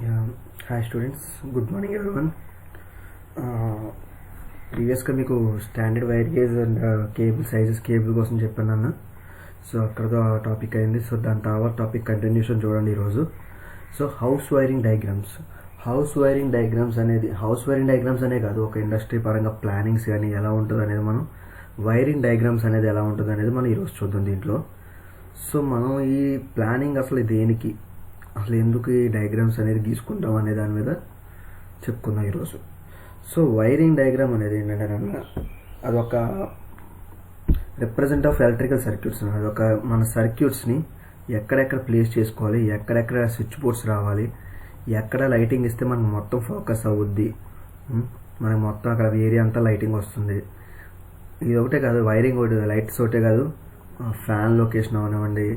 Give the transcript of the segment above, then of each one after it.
Yeah. Hi students, good morning everyone. ప్రీవియస్గా మీకు standard wire gauge and cable sizes cable కోసం చెప్పాను అన్న. సో అక్కడతో ఆ టాపిక్ అయింది. సో దాని తర్వాత టాపిక్ కంటిన్యూషన్ చూడండి ఈరోజు. సో హౌస్ వైరింగ్ డయాగ్రామ్స్ అనే కాదు, ఒక ఇండస్ట్రీ పరంగా ప్లానింగ్స్ కానీ ఎలా ఉంటుంది అనేది మనం వైరింగ్ డయాగ్రామ్స్ అనేది ఎలా ఉంటుంది అనేది మనం ఈరోజు చూద్దాం దీంట్లో. సో మనం ఈ ప్లానింగ్ అసలు దేనికి, అసలు ఎందుకు ఈ డయాగ్రామ్స్ అనేది గీసుకుంటాం అనే దాని మీద చెప్పుకుందాం ఈరోజు. సో వైరింగ్ డయాగ్రామ్ అనేది ఏంటంటే అదొక రిప్రజెంట్ ఆఫ్ ఎలక్ట్రికల్ సర్క్యూట్స్. అదొక మన సర్క్యూట్స్ని ఎక్కడెక్కడ ప్లేస్ చేసుకోవాలి, ఎక్కడెక్కడ స్విచ్ బోర్డ్స్ రావాలి, ఎక్కడ లైటింగ్ ఇస్తే మనకు మొత్తం ఫోకస్ అవుద్ది, మనకు మొత్తం అక్కడ ఏరియా అంతా లైటింగ్ వస్తుంది. ఇది ఒకటే కాదు, వైరింగ్ ఒకటి లైట్స్ ఒకటే కాదు, ఫ్యాన్ లొకేషన్ అవనివ్వండి,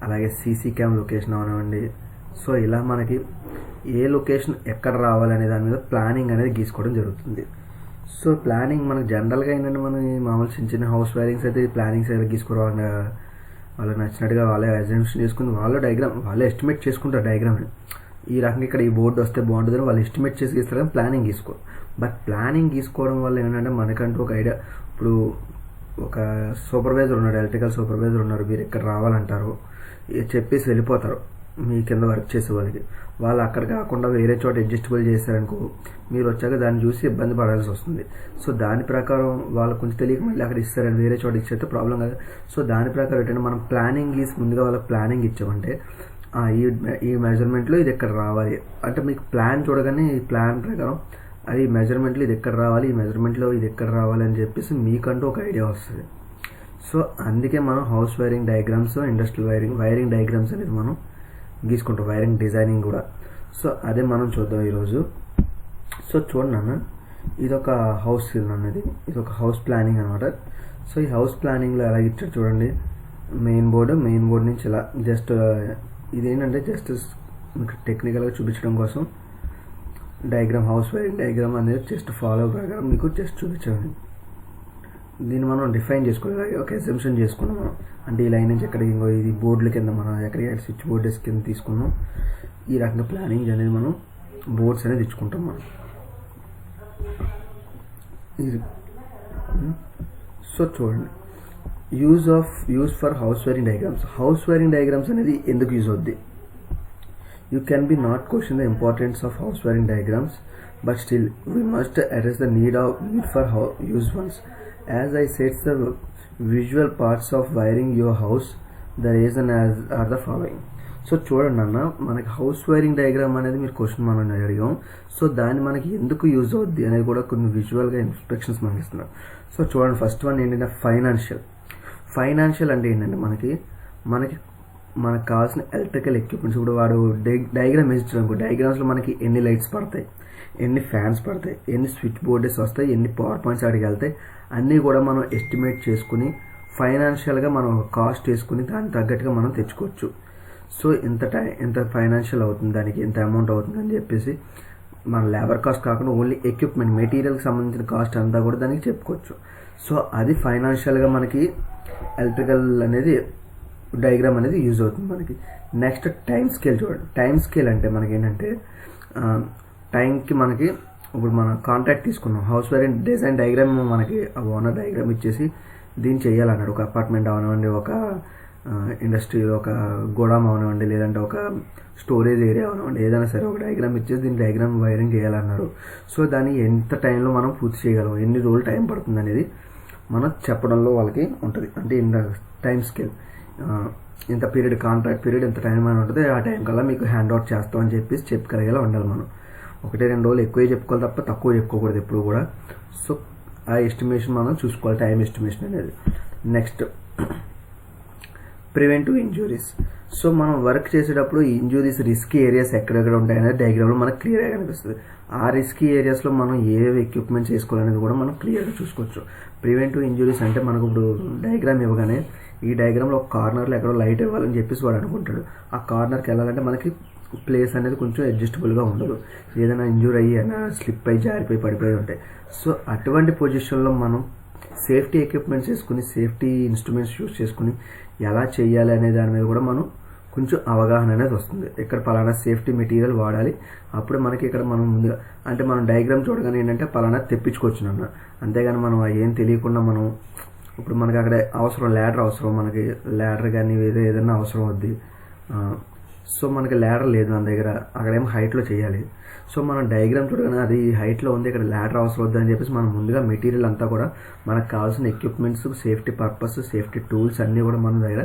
అలాగే సీసీ క్యామ్ లొకేషన్ అవనివ్వండి. సో ఇలా మనకి ఏ లొకేషన్ ఎక్కడ రావాలనే దాని మీద ప్లానింగ్ అనేది గీసుకోవడం జరుగుతుంది. సో ప్లానింగ్ మనకు జనరల్గా ఏంటంటే మనం మామూలు చిన్న చిన్న హౌస్ వైరింగ్స్ అయితే ప్లానింగ్స్ అయితే గీసుకోవాలి, వాళ్ళకి నచ్చినట్టుగా వాళ్ళే అజంప్షన్ చేసుకుని వాళ్ళే ఎస్టిమేట్ చేసుకుంటారు డయాగ్రామ్ని. ఈ రకంగా ఇక్కడ ఈ బోర్డు వస్తే బాగుంటుందని వాళ్ళు ఎస్టిమేట్ చేసి గీస్తారు, కానీ ప్లానింగ్ గీసుకోరు. బట్ ప్లానింగ్ గీసుకోవడం వల్ల ఏంటంటే మనకంటూ ఒక ఐడియా. ఇప్పుడు ఒక సూపర్వైజర్ ఉన్నారు, ఎలక్ట్రికల్ సూపర్వైజర్ ఉన్నారు, మీరు ఇక్కడ రావాలంటారు, చెప్పేసి వెళ్ళిపోతారు. మీ కింద వర్క్ చేసే వాళ్ళకి వాళ్ళు అక్కడ కాకుండా వేరే చోట అడ్జస్టబుల్ చేశారనుకో, మీరు వచ్చాక దాన్ని చూసి ఇబ్బంది పడాల్సి వస్తుంది. సో దాని ప్రకారం వాళ్ళు కొంచెం తెలియక మళ్ళీ అక్కడ ఇస్తారని వేరే చోట ఇచ్చేస్తే ప్రాబ్లం కదా. సో దాని ప్రకారం ఏంటంటే మనం ప్లానింగ్ గీసి ముందుగా వాళ్ళకి ప్లానింగ్ ఇచ్చామంటే ఈ మెజర్మెంట్లో ఇది ఎక్కడ రావాలి అంటే మీకు ప్లాన్ చూడగానే ఈ ప్లాన్ ప్రకారం అది మెజర్మెంట్లో ఇది ఎక్కడ రావాలి, ఈ మెజర్మెంట్లో ఇది ఎక్కడ రావాలి అని చెప్పేసి మీకంటూ ఒక ఐడియా వస్తుంది. సో అందుకే మనం house wiring diagrams, industrial wiring diagrams అనేది మనం గీసుకుంటాం, వైరింగ్ డిజైనింగ్ కూడా. సో అదే మనం చూద్దాం ఈరోజు. సో చూడండి అన్న, ఇదొక హౌస్ అనేది, ఇదొక హౌస్ ప్లానింగ్ అనమాట. సో ఈ హౌస్ ప్లానింగ్లో ఎలా ఇచ్చారు చూడండి. మెయిన్ బోర్డు నుంచి ఇలా జస్ట్ ఇదేంటంటే జస్ట్ మీకు టెక్నికల్గా చూపించడం కోసం డయాగ్రామ్, హౌస్ వైరింగ్ డయాగ్రామ్ అనేది జస్ట్ ఫాలో ప్రకారం మీకు జస్ట్ చూపించాను. దీన్ని మనం డిఫైన్ చేసుకోవాలి, ఒక అసంప్షన్ చేసుకున్నాం మనం. అంటే ఈ లైన్ నుంచి ఎక్కడికి, ఇంకో ఇది బోర్డుల కింద మనం ఎక్కడికి స్విచ్ బోర్డెస్ కింద తీసుకున్నాం. ఈ రకంగా ప్లానింగ్ అనేది మనం బోర్డ్స్ అనేది ఇచ్చుకుంటాం మనం. ఇది సో చూడండి, use for house wiring diagrams అనేది ఎందుకు యూజ్ అవుద్ది. You can be not question the importance of house wiring diagrams, but still we must address the need for use ones. As I said, the visual parts of wiring your house, the reason are the following. So చూడండి అన్న, మనకి house wiring diagram అనేది మీరు question మనం అడిగాం. So దాన్ని మనకి ఎందుకు యూజ్ అవుద్ది అనేది కూడా కొన్ని విజువల్గా ఇన్స్ట్రక్షన్స్ మనకి ఇస్తున్నారు. సో చూడండి, ఫస్ట్ వన్ ఏంటంటే ఫైనాన్షియల్ అంటే ఏంటంటే మనకు కావాల్సిన ఎలక్ట్రికల్ ఎక్విప్మెంట్స్. ఇప్పుడు వాడు డయాగ్రామ్ వేయించడానికి డయాగ్రామ్స్లో మనకి ఎన్ని లైట్స్ పడతాయి, ఎన్ని ఫ్యాన్స్ పడతాయి, ఎన్ని స్విచ్ బోర్డెస్ వస్తాయి, ఎన్ని పవర్ పాయింట్స్ అడిగి వెళ్తాయి, అన్నీ కూడా మనం ఎస్టిమేట్ చేసుకుని ఫైనాన్షియల్గా మనం కాస్ట్ వేసుకుని దానికి తగ్గట్టుగా మనం తెచ్చుకోవచ్చు. సో ఎంత ఫైనాన్షియల్ అవుతుంది, దానికి ఎంత అమౌంట్ అవుతుంది అని చెప్పేసి మన లేబర్ కాస్ట్ కాకుండా ఓన్లీ ఎక్విప్మెంట్ మెటీరియల్కి సంబంధించిన కాస్ట్ అంతా కూడా దానికి చెప్పుకోవచ్చు. సో అది ఫైనాన్షియల్గా మనకి ఎలక్ట్రికల్ అనేది డయాగ్రామ్ అనేది యూజ్ అవుతుంది మనకి. నెక్స్ట్ టైం స్కేల్ చూడండి. టైం స్కేల్ అంటే మనకి ఏంటంటే టైంకి మనకి ఇప్పుడు మనం కాంట్రాక్ట్ తీసుకున్నాం, హౌస్ వైరింగ్ డిజైన్ డయాగ్రామ్ మనకి ఓనర్ డయాగ్రామ్ ఇచ్చేసి దీన్ని చేయాలన్నాడు. ఒక అపార్ట్మెంట్ అవనివ్వండి, ఒక ఇండస్ట్రీ, ఒక గోడామ్ అవనివ్వండి, లేదంటే ఒక స్టోరేజ్ ఏరియా అవనివ్వండి, ఏదైనా సరే ఒక డయాగ్రామ్ ఇచ్చేసి దీని డయాగ్రామ్ వైరింగ్ చేయాలన్నారు. సో దాన్ని ఎంత టైంలో మనం పూర్తి చేయగలం, ఎన్ని రోజులు టైం పడుతుంది అనేది మనం చెప్పడంలో వాళ్ళకి ఉంటుంది. అంటే ఇన్ టైం స్కేల్ ఇంత పీరియడ్, కాంట్రాక్ట్ పీరియడ్ ఎంత టైం అని ఉంటుంది, ఆ టైం కల్లా మీకు హ్యాండ్ అవుట్ చేస్తామని చెప్పేసి చెప్పగలిగేలా ఉండాలి మనం. 1-2 రోజులు ఎక్కువే చెప్పుకోవాలి తప్ప తక్కువ చెప్పుకోకూడదు ఎప్పుడు కూడా. సో ఆ ఎస్టిమేషన్ మనం చూసుకోవాలి, టైం ఎస్టిమేషన్ అనేది. Next preventive injuries. సో మనం వర్క్ చేసేటప్పుడు ఈ ఇంజురీస్ రిస్కీ ఏరియాస్ ఎక్కడెక్కడ ఉంటాయనేది డయాగ్రామ్లో మనకు క్లియర్గా కనిపిస్తుంది. ఆ రిస్కీ ఏరియాస్లో మనం ఏ ఎక్విప్మెంట్స్ వేసుకోవాలనేది కూడా మనం క్లియర్గా చూసుకోవచ్చు. ప్రివెంటివ్ ఇంజురీస్ అంటే మనకు ఇప్పుడు డయాగ్రామ్ ఇవ్వగానే ఈ డయాగ్రామ్లో ఒక కార్నర్లో ఎక్కడో లైట్ ఇవ్వాలని చెప్పేసి వాడు అనుకుంటాడు. ఆ కార్నర్కి వెళ్ళాలంటే మనకి ప్లేస్ అనేది కొంచెం అడ్జస్టబుల్గా ఉండదు, ఏదైనా ఇంజూర్ అయ్యి స్లిప్ అయ్యి జారిపోయి పడిపోయి ఉంటాయి. సో అటువంటి పొజిషన్లో మనం సేఫ్టీ ఎక్విప్మెంట్స్ వేసుకుని, సేఫ్టీ ఇన్స్ట్రుమెంట్స్ యూస్ చేసుకుని ఎలా చేయాలి అనే దాని మీద కూడా మనం కొంచెం అవగాహన అనేది వస్తుంది. ఇక్కడ పలానా సేఫ్టీ మెటీరియల్ వాడాలి, అప్పుడు మనకి ఇక్కడ మనం ముందుగా అంటే మనం డయాగ్రామ్ చూడగానే ఏంటంటే పలానా తెప్పించుకోవచ్చు అన్న. అంతేగాని మనం ఏం తెలియకుండా మనం ఇప్పుడు మనకి అక్కడ అవసరం ల్యాడర్ అవసరం, మనకి ల్యాడర్ కానీ ఏదైనా అవసరం అవుద్ది. సో మనకి ల్యాడర్ లేదు మన దగ్గర, అక్కడేమో హైట్లో చేయాలి. సో మనం డయాగ్రామ్ చూడగానే అది హైట్లో ఉంది, ఇక్కడ ల్యాడర్ అవసరం వద్దు అని చెప్పేసి మనం ముందుగా మెటీరియల్ అంతా కూడా మనకు కావాల్సిన equipments, safety purpose, safety tools అన్నీ కూడా మన దగ్గర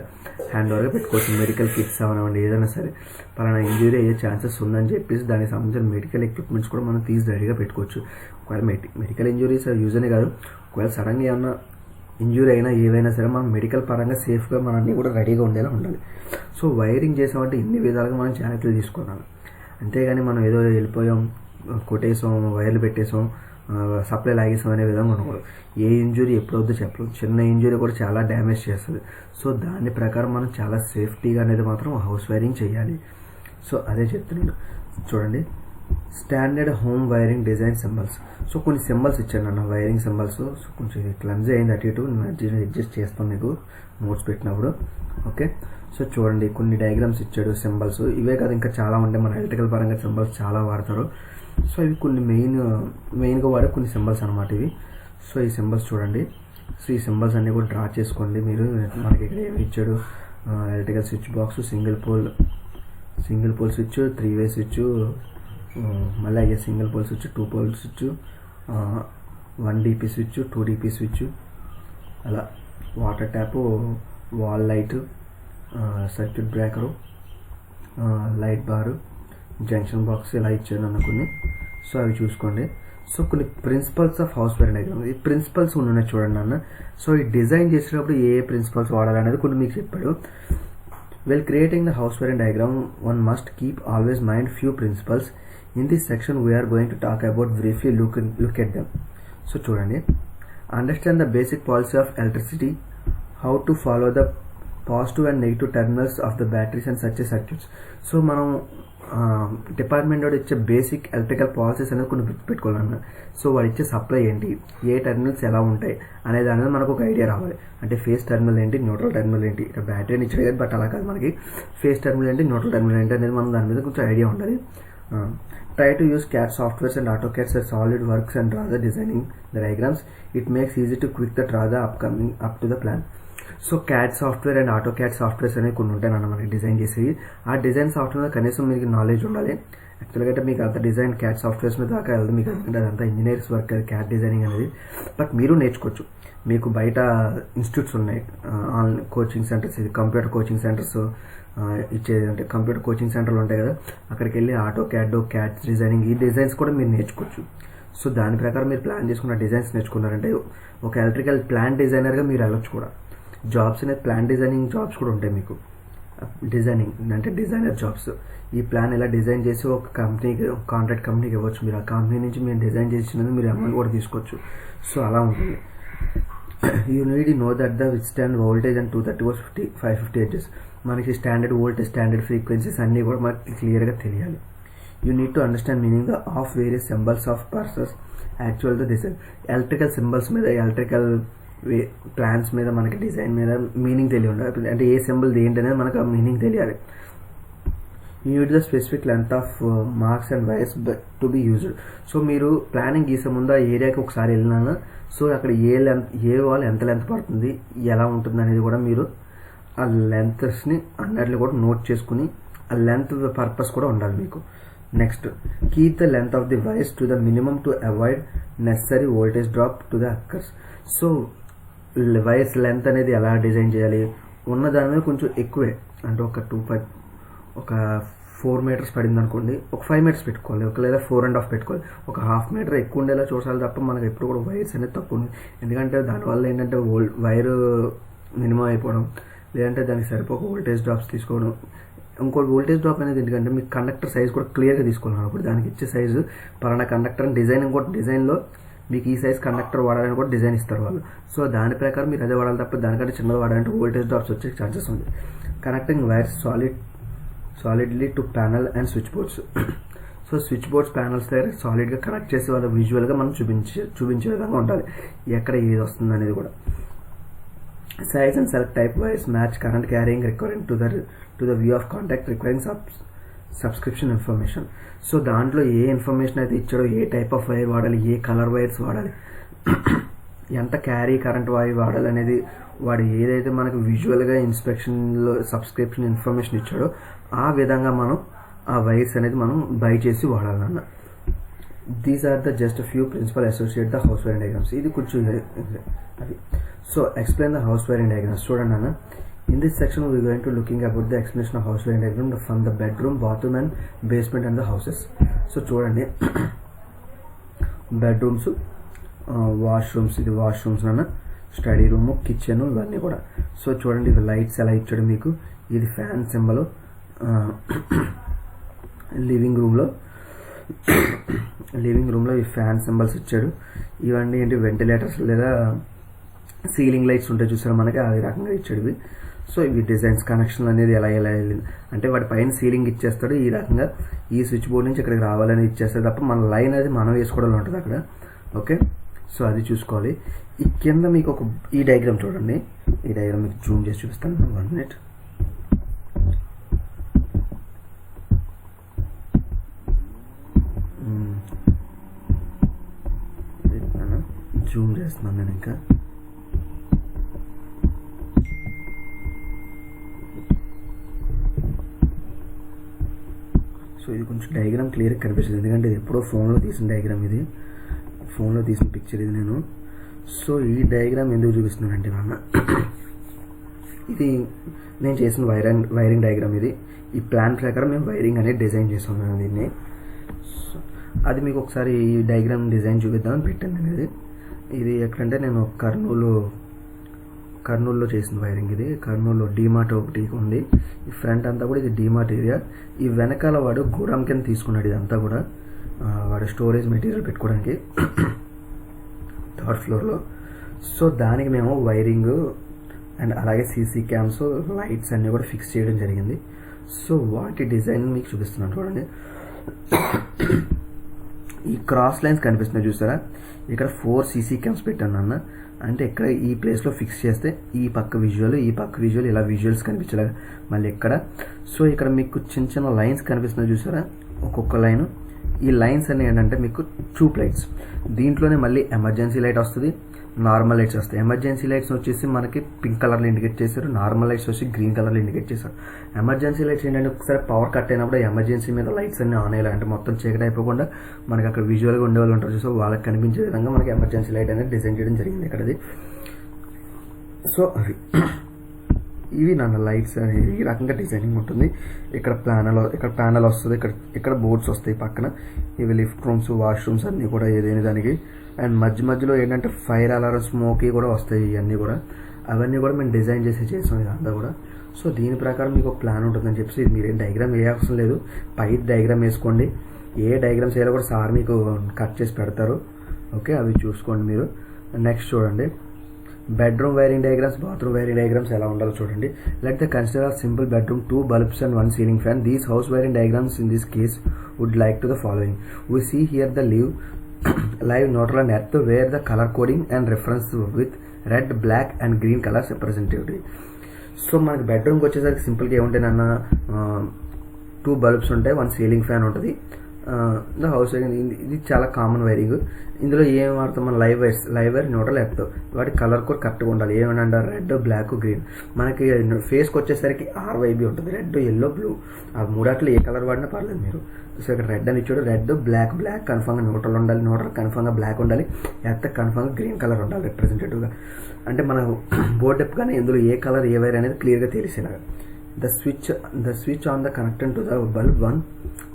హ్యాండ్ ఓవర్గా పెట్టుకోవచ్చు. మెడికల్ కిట్స్ అవనివ్వండి, ఏదైనా సరే పలానా ఇంజురీ అయ్యే ఛాన్సెస్ ఉందని చెప్పేసి దానికి సంబంధించిన మెడికల్ ఎక్విప్మెంట్స్ కూడా మనం తీసి రెడీగా పెట్టుకోవచ్చు. ఒకవేళ మెడికల్ ఇంజురీస్ యూజ్ అనే కాదు, ఒకవేళ సడన్గా ఏమన్నా ఇంజూరీ అయినా ఏవైనా సరే మనం మెడికల్ పరంగా సేఫ్గా మనం అన్నీ కూడా రెడీగా ఉండేలా ఉండాలి. సో వైరింగ్ చేసామంటే ఇన్ని విధాలుగా మనం జాగ్రత్తలు తీసుకున్నాం. అంతేగాని మనం ఏదో వెళ్ళిపోయాం, కొట్టేసాం, వైర్లు పెట్టేసాం, సప్లై లాగేసాం అనే విధంగా ఉండకూడదు. ఏ ఇంజురీ ఎప్పుడవుద్దో చెప్పలేదు, చిన్న ఇంజురీ కూడా చాలా డ్యామేజ్ చేస్తుంది. సో దాని ప్రకారం మనం చాలా సేఫ్టీగా అనేది మాత్రం హౌస్ వైరింగ్ చేయాలి. సో అదే చెప్తున్నాను. చూడండి, standard home wiring design symbols. So కొన్ని సింబల్స్ ఇచ్చాను అన్న, వైరింగ్ సింబల్స్. సో కొంచెం క్లమ్జీ అయింది, అటు ఇటు అడ్జస్ట్ చేస్తాం మీకు నోట్స్ పెట్టినప్పుడు. ఓకే, సో చూడండి కొన్ని డయాగ్రామ్స్ ఇచ్చాడు, సింబల్స్. ఇవే కాదు ఇంకా చాలా ఉంటాయి, మన ఎలక్ట్రికల్ పరంగా సింబల్స్ చాలా వాడతారు. సో ఇవి కొన్ని మెయిన్గా వాడే కొన్ని సింబల్స్ అనమాట ఇవి. సో ఈ సింబల్స్ చూడండి. సో ఈ సింబల్స్ అన్నీ కూడా డ్రా చేసుకోండి మీరు. మనకి ఇక్కడ ఏమి ఇచ్చాడు, electrical switch box, single pole switch, 3-వే స్విచ్, మళ్ళీ అయ్యే single pole switch, 2 pole switch, 1 DP switch, 2 DP switch, అలా water tap, wall light, circuit breaker, light bar, junction box ఇలా ఇచ్చాను అన్న కొన్ని. సో అవి చూసుకోండి. సో కొన్ని principles of house wiring diagram, ఈ ప్రిన్సిపల్స్ ఉన్నాయి చూడండి అన్న. సో ఈ డిజైన్ చేసేటప్పుడు ఏ ప్రిన్సిపల్స్ వాడాలనేది కొన్ని మీకు చెప్పాడు. While creating the house wiring diagram, one must keep always mind few principles. In this section, we are going to talk about briefly look at them. So, చూడండి, understand the basic policy of electricity, how to follow the positive and negative terminals of the batteries and such circuits. So, మనం department వాడు ఇచ్చే basic electrical policies అనేది కొన్ని పెట్టుకోవాలన్న. So వాడు ఇచ్చే supply ఏంటి, ఏ terminals ఎలా ఉంటాయి అనేది మనకు ఒక ఐడియా రావాలి. అంటే ఫేస్ టెర్మినల్ ఏంటి, న్యూట్రల్ టెర్మినల్ ఏంటి. ఇక్కడ బ్యాటరీని ఇచ్చాడు కదా, బట్ అలా కాదు, మనకి ఫేస్ టెర్మినల్ ఏంటి, న్యూట్రల్ టెర్మినల్ ఏంటి అనేది మనం దాని మీద కొంచెం ఐడియా ఉండాలి. Try to use CAD softwares and AutoCAD as SolidWorks and draw the designing the diagrams. It makes easy to quick the draw the up to the plan. So CAD software and AutoCAD softwares అనేవి కొన్ని ఉంటాయి అన్న మనకి design చేసేవి. ఆ design software కనీసం మీకు knowledge ఉండాలి. యాక్చువల్గా అయితే మీకు అంత డిజైన్ క్యాడ్ సాఫ్ట్వేర్స్ మీద దాకా వెళ్ళదు మీకు, ఎందుకంటే అదంతా ఇంజనీర్స్ వర్క్ అది క్యాడ్ డిజైనింగ్ అనేది. బట్ మీరు నేర్చుకోవచ్చు. మీకు బయట ఇన్స్టిట్యూట్స్ ఉన్నాయి, ఆన్లైన్ కోచింగ్ సెంటర్స్, ఇది కంప్యూటర్ కోచింగ్ సెంటర్స్ ఇచ్చేది, అంటే కంప్యూటర్ కోచింగ్ సెంటర్లు ఉంటాయి కదా, అక్కడికి వెళ్ళి ఆటోక్యాడ్, క్యాడ్ డిజైనింగ్, ఈ డిజైన్స్ కూడా మీరు నేర్చుకోవచ్చు. సో దాని ప్రకారం మీరు ప్లాన్ చేసుకున్న డిజైన్స్ నేర్చుకున్నారంటే ఒక ఎలక్ట్రికల్ ప్లాన్ డిజైనర్గా మీరు వెళ్ళొచ్చు కూడా. జాబ్స్ అనేది ప్లాన్ డిజైనింగ్ జాబ్స్ కూడా ఉంటాయి మీకు. డిజైనింగ్ అంటే డిజైనర్ జాబ్స్. ఈ ప్లాన్ ఎలా డిజైన్ చేసి ఒక కంపెనీకి, కాంట్రాక్ట్ కంపెనీకి ఇవ్వచ్చు. మీరు ఆ కంపెనీ నుంచి మీరు డిజైన్ చేసినది మీరు అమౌంట్ కూడా తీసుకోవచ్చు. సో అలా ఉంటుంది. You need know that the with stand voltage and 230 volts 550 hertz. మనకి స్టాండర్డ్ వోల్టేజ్, స్టాండర్డ్ ఫ్రీక్వెన్సీస్ అన్నీ కూడా మనకి క్లియర్గా తెలియాలి. You need to understand meaning of various symbols of purses actual the design. Electrical symbols మీద, electrical plans మీద, మనకి design మీద మీనింగ్ తెలియ ఉండాలి. అంటే ఏ సింబల్ ఏంటి అనేది మనకు ఆ మీనింగ్ తెలియాలి. You need the specific length of marks and wires to be used. So మీరు ప్లానింగ్ గీసే ముందు ఆ ఏరియాకి ఒకసారి వెళ్ళినాను. సో అక్కడ ఏ వాల్ ఎంత లెంత్ పడుతుంది, ఎలా ఉంటుంది అనేది కూడా మీరు ఆ లెంత్స్ని అన్నిటిని కూడా నోట్ చేసుకుని ఆ లెంత్ పర్పస్ కూడా ఉండాలి మీకు. Next, keep the length of the wires to the minimum to avoid necessary voltage drop to the occurs. So wires length అనేది ఎలా డిజైన్ చేయాలి, ఉన్న దాని మీద కొంచెం ఎక్కువే, అంటే ఒక 4 meters పడింది అనుకోండి, ఒక 5 meters పెట్టుకోవాలి, ఒక లేదా 4.5 పెట్టుకోవాలి. ఒక 1/2 meter ఎక్కువ ఉండేలా చూసాలి తప్ప మనకు ఎప్పుడు కూడా వైర్స్ అనేది తక్కువ ఉంది. ఎందుకంటే దానివల్ల ఏంటంటే వైర్ మినిమం అయిపోవడం, లేదంటే దానికి సరిపోక వోల్టేజ్ డ్రాప్స్ తీసుకోవడం. ఇంకోటి వోల్టేజ్ డ్రాప్ అనేది ఎందుకంటే మీకు కండక్టర్ సైజ్ కూడా క్లియర్గా తీసుకోవాలి. అప్పుడు దానికి ఇచ్చే సైజు పలానా కండక్టర్ అని డిజైన్, ఇంకోటి డిజైన్లో మీకు ఈ సైజ్ కండక్టర్ వాడాలని కూడా డిజైన్ ఇస్తారు వాళ్ళు. సో దాని ప్రకారం మీరు అదే వాడాలి తప్ప దానికంటే చిన్నది వాడాలంటే వోల్టేజ్ డ్రాప్స్ వచ్చే ఛాన్సెస్ ఉంది. Connecting wires solidly to panel and switch boards. So switch boards, panels దగ్గర సాలిడ్గా కనెక్ట్ చేసి వాళ్ళ విజువల్గా మనం చూపించే విధంగా ఉండాలి, ఎక్కడ ఏది వస్తుంది అనేది కూడా. size and select type wires match current carrying requiring to the view of contact requiring subscription information. So దాంట్లో ఏ ఇన్ఫర్మేషన్ అయితే ఇచ్చాడో, ఏ టైప్ ఆఫ్ వైర్ వాడాలి, ఏ కలర్ వైర్స్ వాడాలి, ఎంత క్యారీ కరెంట్ వైర్ వాడాలి అనేది వాడు ఏదైతే మనకు విజువల్గా ఇన్స్పెక్షన్లో సబ్స్క్రిప్షన్ ఇన్ఫర్మేషన్ ఇచ్చాడో ఆ విధంగా మనం ఆ వైర్స్ అనేది మనం బై చేసి వాడాలన్న. These are the just few principle associate the house wiring diagrams. ఇది కొంచెం అది. So explain the house wiring diagrams. చూడండి అన్న, in this section we are going to looking about the explanation of house wiring diagram from the bedroom, bathroom and basement and the houses. So చూడండి, bedrooms, washrooms, ఇది washrooms అన్న, study room, kitchen, ఇవన్నీ కూడా. So చూడండి, ఇది lights ఎలా ఇచ్చాడు మీకు. ఇది ఫ్యాన్ సింబల్. లివింగ్ రూమ్లో ఈ ఫ్యాన్ సింబల్స్ ఇచ్చాడు. ఇవన్నీ ఏంటి, వెంటిలేటర్స్ లేదా సీలింగ్ లైట్స్ ఉంటాయి చూసారా మనకి, అదే రకంగా ఇచ్చాడు ఇవి. సో ఇవి డిజైన్స్, కనెక్షన్ అనేది ఎలా వెళ్ళింది అంటే వాటి పైన సీలింగ్ ఇచ్చేస్తాడు. ఈ రకంగా ఈ స్విచ్ బోర్డ్ నుంచి ఇక్కడికి రావాలని ఇచ్చేస్తాడు తప్ప మన లైన్ అనేది మనం వేసుకోవడం ఉంటుంది అక్కడ. ఓకే, సో అది చూసుకోవాలి. ఈ కింద మీకు ఈ డయాగ్రామ్ చూడండి. ఈ డయాగ్రామ్ మీకు జూమ్ చేసి చూపిస్తాను. 1 minute. జూమ్ చేస్తున్నాను నేను ఇంకా. సో ఇది కొంచెం డయాగ్రామ్ క్లియర్గా కనిపిస్తుంది, ఎందుకంటే ఇది ఎప్పుడో ఫోన్లో తీసిన డయాగ్రామ్, ఇది ఫోన్లో తీసిన పిక్చర్ ఇది నేను. సో ఈ డయాగ్రామ్ ఎందుకు చూపిస్తున్నానంటే నాన్న, ఇది నేను చేసిన వైరింగ్ డయాగ్రామ్. ఇది ఈ ప్లాన్ ప్రకారం మేము వైరింగ్ అనేది డిజైన్ చేస్తున్నాను దీన్ని. సో అది మీకు ఒకసారి ఈ డయాగ్రామ్ డిజైన్ చూపిద్దామని పెట్టాను నేను. ఇది ఎక్కడంటే నేను కర్నూలులో చేసిన వైరింగ్. ఇది కర్నూలులో డీమార్ట్ ఒకటి ఉంది. ఈ ఫ్రంట్ అంతా కూడా ఇది డీమార్ట్ ఏరియా. ఈ వెనకాల వాడు గోడౌన్ కింద తీసుకున్నాడు ఇదంతా కూడా, వాడు స్టోరేజ్ మెటీరియల్ పెట్టుకోవడానికి 3rd floorలో. సో దానికి మేము వైరింగ్ అండ్ అలాగే సీసీ క్యామ్స్, లైట్స్ అన్నీ కూడా ఫిక్స్ చేయడం జరిగింది. సో వాటి డిజైన్ మీకు చూపిస్తున్నాను చూడండి. ఈ క్రాస్ లైన్స్ కనిపిస్తున్నాయి చూసారా, ఇక్కడ 4 సీసీ క్యామ్స్ పెట్టాను అన్న. అంటే ఇక్కడ ఈ ప్లేస్లో ఫిక్స్ చేస్తే ఈ పక్క విజువల్ ఇలా విజువల్స్ కనిపించేలాగా మళ్ళీ ఇక్కడ. సో ఇక్కడ మీకు చిన్న లైన్స్ కనిపిస్తున్నాయి చూసారా, ఒక్కొక్క లైన్. ఈ లైన్స్ అన్ని ఏంటంటే మీకు ట్యూబ్ లైట్స్. దీంట్లోనే మళ్ళీ ఎమర్జెన్సీ లైట్ వస్తుంది, నార్మల్ లైట్స్ వస్తాయి. ఎమర్జెన్సీ లైట్స్ వచ్చేసి మనకి పింక్ కలర్లో ఇండికేట్ చేశారు, నార్మల్ లైట్స్ వచ్చి గ్రీన్ కలర్లో ఇండికేట్ చేశారు. ఎమర్జెన్సీ లైట్స్ ఏంటంటే ఒకసారి పవర్ కట్ అయినప్పుడు ఎమర్జెన్సీ మీద లైట్స్ అన్ని ఆన్ అయ్యాలి, అంటే మొత్తం చీకటి అయిపోకుండా మనకి అక్కడ విజువల్గా ఉండేవాళ్ళు ఉంటారు. సో వాళ్ళకి కనిపించే విధంగా మనకి ఎమర్జెన్సీ లైట్ అనేది డిజైన్ చేయడం జరిగింది ఇక్కడది. సో అవి ఇవి నన్ను లైట్స్ అనేది ఈ రకంగా డిజైనింగ్ ఉంటుంది. ఇక్కడ ప్యానల్ వస్తుంది, ఇక్కడ బోర్డ్స్ వస్తాయి పక్కన. ఇవి లిఫ్ట్ రూమ్స్, వాష్రూమ్స్ అన్నీ కూడా ఏదైనా దానికి. అండ్ మధ్యలో ఏంటంటే ఫైర్ అలారం, స్మోకీ కూడా వస్తాయి. ఇవన్నీ కూడా అవన్నీ కూడా మేము డిజైన్ చేసాం ఇదంతా కూడా. సో దీని ప్రకారం మీకు ఒక ప్లాన్ ఉంటుందని చెప్పి ఇది మీరేం డయాగ్రామ్ వేయాల్సిన లేదు, పై డయాగ్రామ్ వేసుకోండి. ఏ డయాగ్రామ్స్ వేయాలో కూడా సార్ మీకు కట్ చేసి పెడతారు. ఓకే, అవి చూసుకోండి మీరు. నెక్స్ట్ చూడండి, bedroom wiring diagrams, bathroom wiring diagrams ఎలా ఉండాలో చూడండి. Let the consider of simple bedroom, 2 bulbs and 1 ceiling fan. These house wiring diagrams in this case would like to the following. We see here the live neutral and earth where the color coding and reference with red, black and green colors representative. So మనకి బెడ్రూమ్కి వచ్చేసరికి సింపుల్గా ఏముంటాయన్న, 2 bulbs ఉంటాయి, 1 ceiling fan ఉంటుంది. The house wiring ఇది చాలా common wiring. ఇందులో ఏం వాడతాం మన లైవ్ వైర్, న్యూట్రల్, ఎర్త్. వాటి కలర్ కూడా కరెక్ట్గా ఉండాలి. ఏమన్నా రెడ్, బ్లాక్, గ్రీన్. మనకి ఫేస్కి వచ్చేసరికి RYB ఉంటుంది, రెడ్, ఎల్లో, బ్లూ. ఆ మూడాట్లో ఏ కలర్ వాడినా పర్లేదు మీరు. సో ఇక్కడ రెడ్ అని ఇచ్చాడు, రెడ్, బ్లాక్ కన్ఫర్మ్గా న్యూట్రల్ ఉండాలి, న్యూట్రల్ కన్ఫర్మ్గా బ్లాక్ ఉండాలి, ఎర్త్ కన్ఫర్మ్గా గ్రీన్ కలర్ ఉండాలి రిప్రజెంటేటివ్గా. అంటే మన బోర్డు కానీ ఇందులో ఏ కలర్ ఏ వైర్ అనేది క్లియర్గా తెలిసేలాగా. The switch on the connecting to the bulb 1,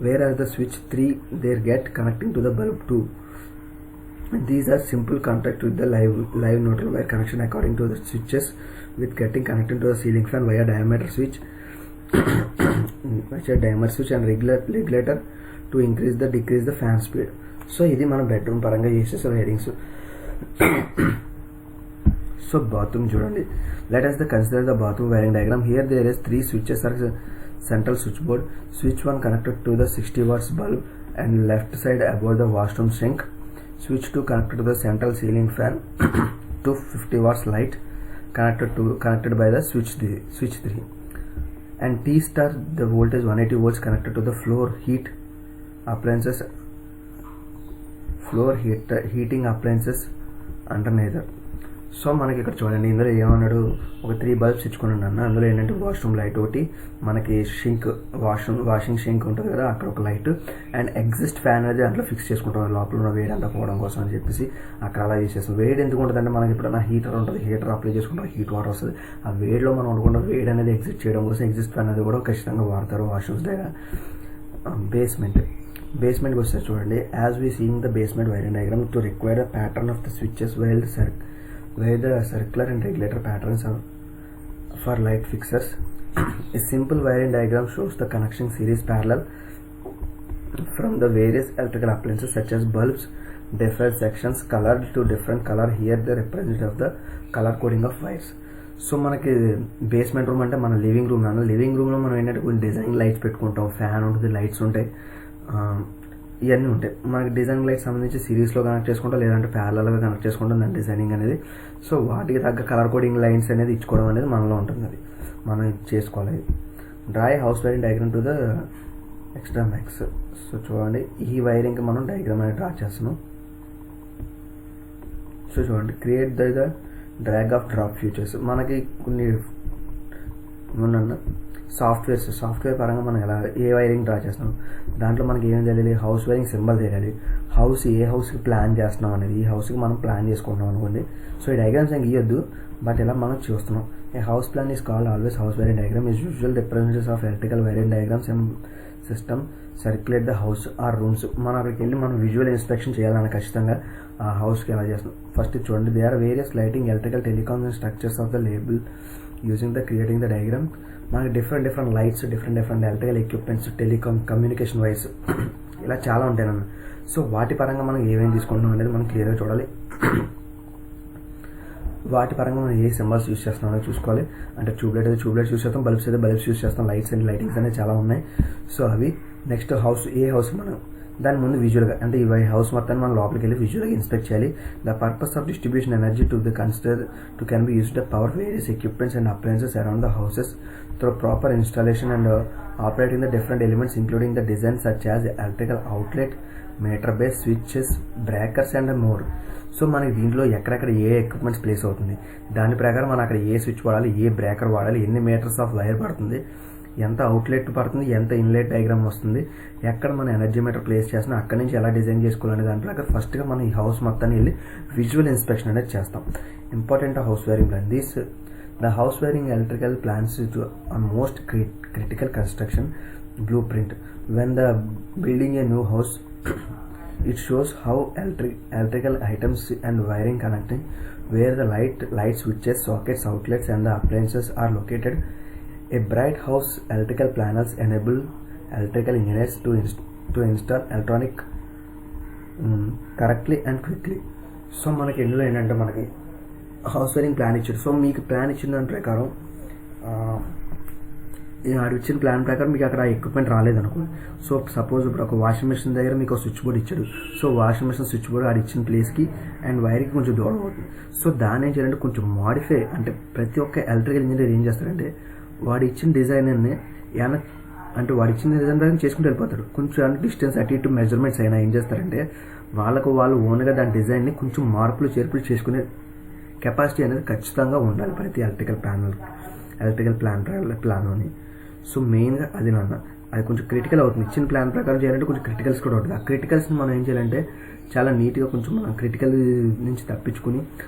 whereas the switch 3 they get connecting to the bulb 2. These are simple contact with the live neutral wire connection according to the switches, with getting connected to the ceiling fan via diameter switch and regulator to increase the decrease the fan speed. So ఇది మన bedroom పరంగా చేసే wirings. So bathroom చూడండి. Let us consider the bathroom wiring diagram. Here there is 3 switches are central switchboard. Switch 1 connected to the 60 watts bulb and left side above the washroom sink. Switch 2 connected to the central ceiling fan to 50 watts light. connected by the switch 3. And T star, the voltage 180 volts connected to the floor heating appliances underneath. So మనకి ఇక్కడ చూడండి, ఇందులో ఏమన్నాడు, ఒక 3 bulbs ఇచ్చుకున్నాను అన్న. అందులో ఏంటంటే washroom light ఒకటి, మనకి వాషింగ్ షింక్ ఉంటుంది కదా, అక్కడ ఒక లైట్, అండ్ ఎగ్జిస్ట్ ఫ్యాన్ అనేది దాంట్లో ఫిక్స్ చేసుకుంటాం లోపల ఉన్న వేడి అంతా పోవడం కోసం అని చెప్పేసి అక్కడ అలా చేసేస్తాం. వేడి ఎందుకు ఉంటుందంటే మనకి ఎప్పుడైనా హీటర్ ఉంటుంది, హీటర్ అప్లై చేసుకుంటాం, హీట్ వాటర్ వస్తుంది. ఆ వేడిలో మనం అనుకున్న వేడి అనేది ఎగ్జిస్ట్ చేయడం కోసం ఎగ్జిస్ట్ ఫ్యాన్ అనేది కూడా ఖచ్చితంగా వాడతారు వాష్రూమ్స్ దగ్గర. బేస్మెంట్కి వస్తే చూడండి, as we seeing the basement wiring diagram to require the pattern of the switches where the circular and regulator patterns are for light fixtures. A simple wiring diagram shows the connection series parallel from the various electrical appliances such as bulbs, different sections colored to different color. Here the representative of the color coding of wires. So మనకి basement room అంటే మన living room అన్న. Living రూమ్లో మనం ఏంటంటే కొన్ని design lights పెట్టుకుంటాం, fan ఉంటుంది, లైట్స్ ఉంటాయి, ఇవన్నీ ఉంటాయి. మనకి డిజైన్ లైట్స్ సంబంధించి సిరీస్లో కనెక్ట్ చేసుకుంటాం, లేదంటే ప్యారలల్గా కనెక్ట్ చేసుకుంటాం దాని డిజైనింగ్ అనేది. సో వాటికి తగ్గ కలర్ కోడింగ్ లైన్స్ అనేది ఇచ్చుకోవడం అనేది మనలో ఉంటుంది, అది మనం చేసుకోవాలి. Draw house wiring diagram to the extra max. So చూడండి, ఈ వైరింగ్కి మనం డయాగ్రామ్ అనేది డ్రా చేస్తున్నాం. సో చూడండి, create the drag of drop futures. మనకి కొన్ని సాఫ్ట్వేర్ పరంగా మనం ఎలా ఏ వైరింగ్ డ్రా చేస్తున్నాం, దాంట్లో మనకి ఏం తెలియాలి, హౌస్ వైరింగ్ సింబల్ తెలియాలి, ఏ హౌస్కి ప్లాన్ చేస్తున్నాం అనేది, ఈ హౌస్కి మనం ప్లాన్ చేసుకుంటున్నాం అనుకోండి. సో ఈ డయాగ్రామ్స్ ఏం గీయొద్దు, బట్ ఇలా మనం చూస్తున్నాం. A house plan is called always house wiring diagram is usual representatives of electrical wiring diagrams and system circulate the house or rooms. మనం అక్కడికి వెళ్ళి మనం విజువల్ ఇన్స్పెక్షన్ చేయాలని ఖచ్చితంగా ఆ హౌస్కి ఎలా చేస్తున్నాం. ఫస్ట్ చూడండి, they are various lighting, electrical, telecoms and structures of the label using the creating the diagram. మనకి different lights, different electrical equipments, communication wires, ఇలా చాలా ఉంటాయి అన్న. సో వాటి పరంగా మనం ఏమేమి తీసుకుంటున్నాం అనేది మనం క్లియర్గా చూడాలి. వాటి పరంగా మనం ఏ సింబల్స్ యూస్ చేస్తున్నాం అనేది చూసుకోవాలి. అంటే ట్యూబ్లైట్ అయితే ట్యూబ్లైట్స్ యూస్ చేస్తాం, బల్బ్స్ అయితే బల్బ్స్ యూస్ చేస్తాం, లైట్స్ అండ్ లైటింగ్స్ అనేవి చాలా ఉన్నాయి. సో అవి నెక్స్ట్ ఏ హౌస్ మనం దాని ముందు విజువల్గా, అంటే ఈ హౌస్ మొత్తాన్ని మనం లోపలికి వెళ్ళి విజువల్గా ఇన్స్పెక్ట్ చేయాలి. The purpose of distribution energy to the consider to can be used power various equipments and appliances around the houses through proper installation and operating the different elements including the design such as electrical outlet, meter base, switches, breakers and more. So మనకి దీంట్లో ఎక్కడెక్కడ ఏ equipments place అవుతుంది, దాని ప్రకారం మనం అక్కడ ఏ switch వాడాలి, ఏ breaker వాడాలి, ఎన్ని మీటర్స్ ఆఫ్ వైర్ పడుతుంది, ఎంత అవుట్లెట్ పడుతుంది, ఎంత ఇన్లెట్ డయాగ్రామ్ వస్తుంది, ఎక్కడ మనం ఎనర్జీ మీటర్ ప్లేస్ చేస్తున్నా అక్కడి నుంచి ఎలా డిజైన్ చేసుకోవాలనే దాని ప్రకారం ఫస్ట్గా మనం ఈ హౌస్ మొత్తాన్ని వెళ్ళి విజువల్ ఇన్స్పెక్షన్ అనేది చేస్తాం. Important house wiring plan. The house wiring electrical plans is a most critical construction blueprint. When the building a new house, it shows how electrical items and wiring connecting, where the light switches, sockets, outlets and the appliances are located. A bright house electrical panels enable electrical engineers to install electronic correctly and quickly. So మనకి ఇందులో ఏంటంటే మనకి house wiring plan ఇచ్చాడు. So మీకు plan ఇచ్చిన దాని ప్రకారం ఆడు ఇచ్చిన ప్లాన్ ప్రకారం మీకు అక్కడ ఎక్విప్మెంట్ రాలేదనుకోండి. సో సపోజ్ ఇప్పుడు ఒక వాషింగ్ మెషిన్ దగ్గర మీకు స్విచ్ బోర్డ్ ఇచ్చాడు. So washing machine switch board ఆడు ఇచ్చిన ప్లేస్కి అండ్ వైర్కి కొంచెం దూరం అవుతుంది. సో దాన్ని ఏం చేయాలంటే కొంచెం మాడిఫై, అంటే ప్రతి ఒక్క ఎలక్ట్రికల్ ఇంజనీర్ ఏం చేస్తాడంటే వాడు ఇచ్చిన డిజైనర్ని అంటే వాడు ఇచ్చిన డిజైన్ ప్రకారం చేసుకుంటూ వెళ్ళిపోతాడు. కొంచెం డిస్టెన్స్ అటు ఇటు మెజర్మెంట్స్ అయినా ఏం చేస్తారంటే వాళ్ళు ఓన్గా దాని డిజైన్ని కొంచెం మార్పులు చేర్పులు చేసుకునే కెపాసిటీ అనేది ఖచ్చితంగా ఉండాలి ప్రతి ఎలక్ట్రికల్ ప్లాన్లోని. సో మెయిన్గా అది అది కొంచెం క్రిటికల్ అవుతుంది. ఇచ్చిన ప్లాన్ ప్రకారం చేయాలంటే కొంచెం క్రిటికల్స్ కూడా ఉంటుంది. ఆ క్రిటికల్స్ని మనం ఏం చేయాలంటే చాలా నీట్గా కొంచెం మనం క్రిటికల్ నుంచి తప్పించుకుని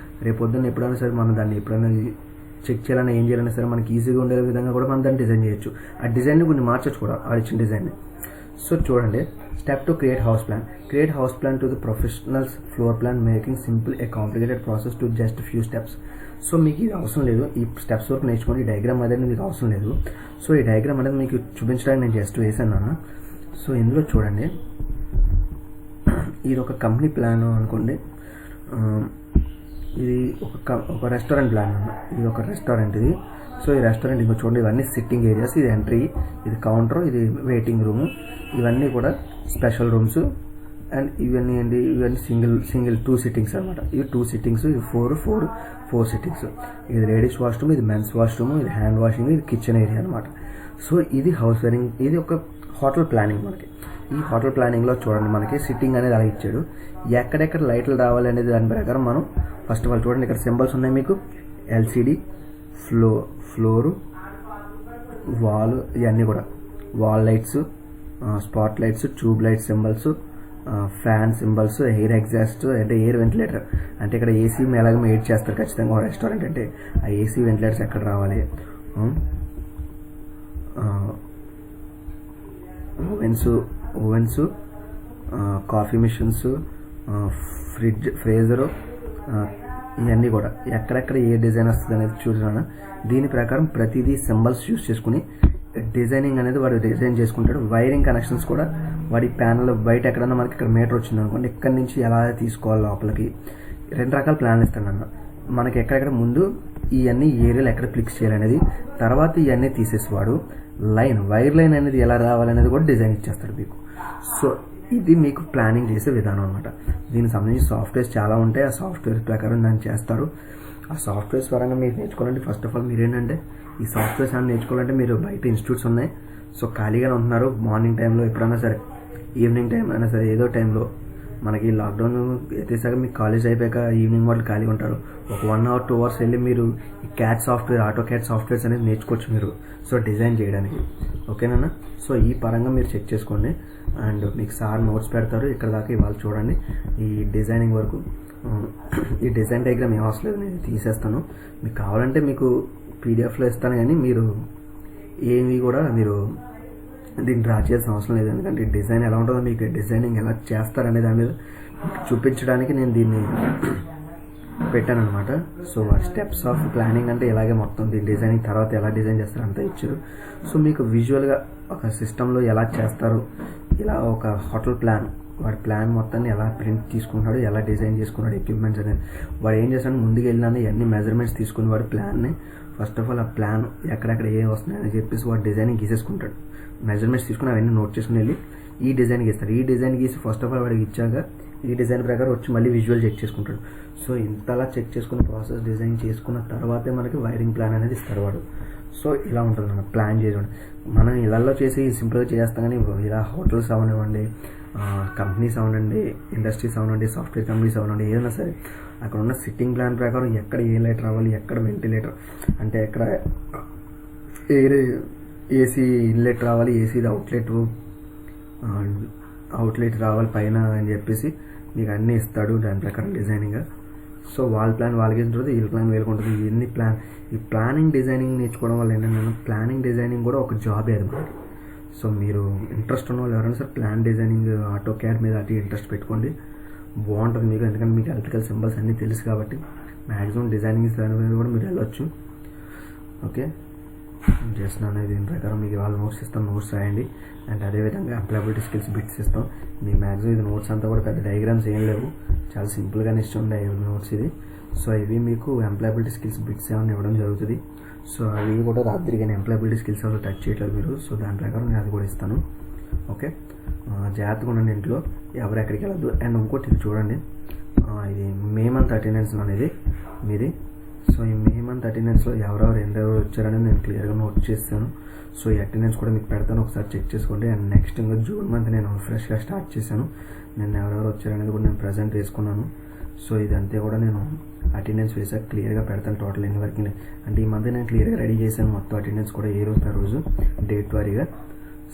రేపొద్దున్న ఎప్పుడైనా సరే మనం దాన్ని ఎప్పుడైనా చెక్ చేయాలన్నా ఏం చేయాలన్నా సరే మనకి ఈజీగా ఉండే విధంగా కూడా మనం దాన్ని డిజైన్ చేయొచ్చు. ఆ డిజైన్ని కొన్ని మార్చచ్చు కూడా ఆ ఇచ్చిన డిజైన్ని. సో చూడండి, step to create house plan to the professionals floor plan making simple a complicated process to just few steps. So మీకు ఇది అవసరం లేదు, ఈ స్టెప్స్ వరకు నేర్చుకోండి. ఈ డయాగ్రామ్ అనేది మీకు అవసరం లేదు. సో ఈ డయాగ్రామ్ అనేది మీకు చూపించడానికి నేను జస్ట్ వేసాను. సో ఇందులో చూడండి, ఇది ఒక కంపెనీ ప్లాన్ అనుకోండి. ఇది ఒక రెస్టారెంట్ ప్లాన్ అన్న. ఇది ఒక రెస్టారెంట్ ఇది. సో ఈ రెస్టారెంట్ ఇంకా చూడండి, ఇవన్నీ సిట్టింగ్ ఏరియాస్, ఇది ఎంట్రీ, ఇది కౌంటర్, ఇది వెయిటింగ్ రూము, ఇవన్నీ కూడా స్పెషల్ రూమ్స్, అండ్ ఇవన్నీ ఏంటి, ఇవన్నీ సింగిల్ 2 సిట్టింగ్స్ అనమాట. ఇవి 2 సిట్టింగ్స్, ఇది 4 సిట్టింగ్స్. ఇది లేడీస్ వాష్రూమ్, ఇది మెన్స్ వాష్రూమ్, ఇది హ్యాండ్ వాషింగ్, ఇది కిచెన్ ఏరియా అనమాట. సో ఇది హౌస్ వైరింగ్. ఇది ఒక హోటల్ ప్లానింగ్ మనకి. ఈ హోటల్ ప్లానింగ్లో చూడండి మనకి సిట్టింగ్ అనేది అలా ఇచ్చాడు. ఎక్కడెక్కడ లైట్లు రావాలి అనేది దాని ప్రకారం మనం ఫస్ట్ ఆఫ్ ఆల్ చూడండి, ఇక్కడ సింబల్స్ ఉన్నాయి మీకు. ఎల్సిడి, ఫ్లోరు, వాల్, ఇవన్నీ కూడా wall lights, spot lights, tube light symbols, fan symbols, air exhaust అంటే ఎయిర్ వెంటిలేటర్. అంటే ఇక్కడ ఏసీ ఎలాగో మేడ్ చేస్తారు ఖచ్చితంగా రెస్టారెంట్ అంటే, ఆ ఏసీ వెంటిలేటర్స్ ఎక్కడ రావాలి, ఓవెన్స్, కాఫీ మిషన్స్, ఫ్రీజరు, ఇవన్నీ కూడా ఎక్కడెక్కడ ఏ డిజైన్ వస్తుంది అనేది చూసాను. దీని ప్రకారం ప్రతిదీ సింబల్స్ యూస్ చేసుకుని డిజైనింగ్ అనేది వాడు డిజైన్ చేసుకుంటాడు. వైరింగ్ కనెక్షన్స్ కూడా వాడి ప్యానల్ బయట ఎక్కడన్నా మనకి ఇక్కడ మీటర్ వచ్చింది అనుకోండి, ఇక్కడ నుంచి ఎలా తీసుకోవాలి లోపలికి 2 రకాల ప్లాన్లు ఇస్తాను అన్న. మనకి ఎక్కడెక్కడ ముందు ఇవన్నీ ఏరియాలు ఎక్కడ క్లిక్ చేయాలనేది, తర్వాత ఇవన్నీ తీసేసేవాడు వైర్ లైన్ అనేది ఎలా రావాలనేది కూడా డిజైన్ ఇచ్చేస్తాడు మీకు. సో ఇది మీకు ప్లానింగ్ చేసే విధానం అనమాట. దీనికి సంబంధించి సాఫ్ట్వేర్స్ చాలా ఉంటాయి. ఆ సాఫ్ట్వేర్ ప్రకారం దాన్ని చేస్తారు. ఆ సాఫ్ట్వేర్స్ పరంగా మీరు నేర్చుకోవాలంటే ఫస్ట్ ఆఫ్ ఆల్ మీరు ఏంటంటే ఈ సాఫ్ట్వేర్స్ అని నేర్చుకోవాలంటే మీరు బయట ఇన్స్టిట్యూట్స్ ఉన్నాయి. సో ఖాళీగానే ఉంటున్నారు మార్నింగ్ టైంలో, ఎప్పుడైనా సరే ఈవినింగ్ టైం అయినా సరే ఏదో టైంలో మనకి లాక్డౌన్ ఎత్తేసాక మీకు కాలేజ్ అయిపోయాక ఈవినింగ్ వాళ్ళు ఖాళీ ఉంటారు. ఒక 1 or 2 hours వెళ్ళి మీరు ఈ cat software, auto cat softwares అనేది నేర్చుకోవచ్చు మీరు. సో డిజైన్ చేయడానికి ఓకేనా. సో ఈ పరంగా మీరు చెక్ చేసుకోండి. అండ్ మీకు సార్ నోట్స్ పెడతారు ఇక్కడ దాకా ఇవాళ చూడండి. ఈ డిజైనింగ్ వరకు ఈ డిజైన్ డయాగ్రామ్ ఏం అవసరం లేదు, నేను తీసేస్తాను. మీకు కావాలంటే మీకు పీడిఎఫ్లో ఇస్తాను, కానీ మీరు ఏమి కూడా మీరు దీన్ని డ్రా చేయాల్సిన అవసరం లేదు. ఎందుకంటే డిజైన్ ఎలా ఉంటుందో మీకు డిజైనింగ్ ఎలా చేస్తారనే దాని మీద చూపించడానికి నేను దీన్ని పెట్టాను అనమాట. సో స్టెప్స్ ఆఫ్ ప్లానింగ్ అంటే ఇలాగే మొత్తం దీని డిజైనింగ్ తర్వాత ఎలా డిజైన్ చేస్తారు అంతా ఇచ్చారు. సో మీకు విజువల్గా ఒక సిస్టంలో ఎలా చేస్తారు, ఇలా ఒక హోటల్ ప్లాన్, వాడి ప్లాన్ మొత్తాన్ని ఎలా ప్రింట్ తీసుకుంటున్నాడు, ఎలా డిజైన్ చేసుకున్నాడు, ఎక్విప్మెంట్స్ అనేది వాడు ఏం చేస్తాడు, ముందుకు వెళ్ళినా అన్ని మెజర్మెంట్స్ తీసుకుని వాడి ప్లాన్ని ఫస్ట్ ఆఫ్ ఆల్ ఆ ప్లాన్ ఎక్కడెక్కడ ఏ వస్తున్నాయి అని చెప్పేసి వాడు డిజైనింగ్ గీసేసుకుంటాడు. మెజర్మెంట్స్ తీసుకుని అవన్నీ నోట్ చేసుకుని వెళ్ళి ఈ డిజైన్ గీస్తాడు. ఈ డిజైన్ గీసి ఫస్ట్ ఆఫ్ ఆల్ వాడికి ఇచ్చాక ఈ డిజైన్ ప్రకారం వచ్చి మళ్ళీ విజువల్ చెక్ చేసుకుంటాడు. సో ఇంతలా చెక్ చేసుకున్న ప్రాసెస్ డిజైన్ చేసుకున్న తర్వాతే మనకి వైరింగ్ ప్లాన్ అనేది ఇస్తాడు వాడు. సో ఇలా ఉంటుంది మనం ప్లాన్ చేసుకోండి. మనం ఇళ్లలో చేసి సింపుల్గా చేస్తాం, కానీ ఇలా హోటల్స్ అవనివ్వండి, కంపెనీస్ అవనండి, ఇండస్ట్రీస్ అవనండి, సాఫ్ట్వేర్ కంపెనీస్ అవనండి, ఏదైనా సరే అక్కడ ఉన్న సిట్టింగ్ ప్లాన్ ప్రకారం ఎక్కడ ఏ లైట్ రావాలి, ఎక్కడ వెంటిలేటర్ అంటే ఎక్కడ ఎయిర్ ఏసీ ఇన్లెట్ రావాలి, ఏసీ అవుట్లెట్ రావాలి పైన అని చెప్పేసి మీకు అన్నీ ఇస్తాడు దాని ప్రకారం డిజైనింగ్. సో వాళ్ళ ప్లాన్ వాళ్ళకి ఉంటుంది, వీళ్ళ ప్లాన్ వీళ్ళకి ఉంటుంది. ఇవన్నీ ఈ ప్లానింగ్ డిజైనింగ్ నేర్చుకోవడం వల్ల ఏంటంటే ప్లానింగ్ డిజైనింగ్ కూడా ఒక జాబే అది మనకి. సో మీరు ఇంట్రెస్ట్ ఉన్న వాళ్ళు ఎవరైనా సరే ప్లాన్ డిజైనింగ్, ఆటో క్యాడ్ మీద అటు ఇంట్రెస్ట్ పెట్టుకోండి, బాగుంటుంది మీకు. ఎందుకంటే మీకు ఎలక్ట్రికల్ సింబల్స్ అన్నీ తెలుసు కాబట్టి మ్యాక్సిమం డిజైనింగ్ దాని మీద కూడా మీరు వెళ్ళొచ్చు. ఓకే చేస్తున్నాను. దీని ప్రకారం మీకు వాళ్ళ నోట్స్ ఇస్తాం, నోట్స్ రాయండి. అండ్ అదేవిధంగా అప్లైబిలిటీ స్కిల్స్ బిట్స్ ఇస్తాం. మీ మ్యాక్సిమం ఇది నోట్స్ అంతా కూడా పెద్ద డయాగ్రామ్స్ ఏం లేవు, చాలా సింపుల్గానే ఇష్టం నోట్స్ ఇది. సో ఇవి మీకు ఎంప్లాయబిలిటీ స్కిల్స్ బిట్స్ ఏమైనా ఇవ్వడం జరుగుతుంది. సో అవి కూడా రాత్రికి ఎంప్లాయబిలిటీ స్కిల్స్ అసలు టచ్ చేయట్లేదు మీరు. సో దాని ప్రకారం నేను అది కూడా ఇస్తాను. ఓకే జాగ్రత్తగా ఉండండి ఇంట్లో, ఎవరు ఎక్కడికి వెళ్ళద్దు. అండ్ ఇంకోటి ఇది చూడండి, ఇది మే మంత్ అటెండెన్స్ అనేది మీది. సో ఈ మే మంత్ అటెండెన్స్లో ఎవరెవరు వచ్చారని నేను క్లియర్గా నోట్ చేస్తాను. సో ఈ అటెండెన్స్ కూడా మీకు పెడతాను, ఒకసారి చెక్ చేసుకోండి. అండ్ నెక్స్ట్ ఇంకా జూన్ మంత్ నేను ఫ్రెష్గా స్టార్ట్ చేశాను. నేను ఎవరెవరు వచ్చారనేది కూడా నేను ప్రజెంట్ వేసుకున్నాను. సో ఇదంతా కూడా నేను అటెండెన్స్ వేసాక క్లియర్గా పెడతాను టోటల్ ఎన్ని వరకు. అంటే ఈ మంత్ నేను క్లియర్గా రెడీ చేశాను మొత్తం అటెండెన్స్ కూడా ఏ రోజు ఆ రోజు డేట్ వారీగా.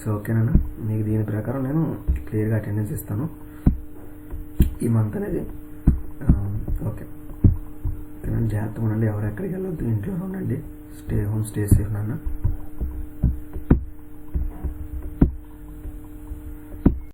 సో ఓకేనా, మీకు దీని ప్రకారం నేను క్లియర్గా అటెండెన్స్ ఇస్తాను ఈ మంత్ అనేది. ఓకే జాగ్రత్తగా ఉండండి, ఎవరు ఎక్కడికి వెళ్ళొద్దు, ఇంట్లో ఉండండి, స్టే హోమ్, స్టే సేఫ్ నాన్న.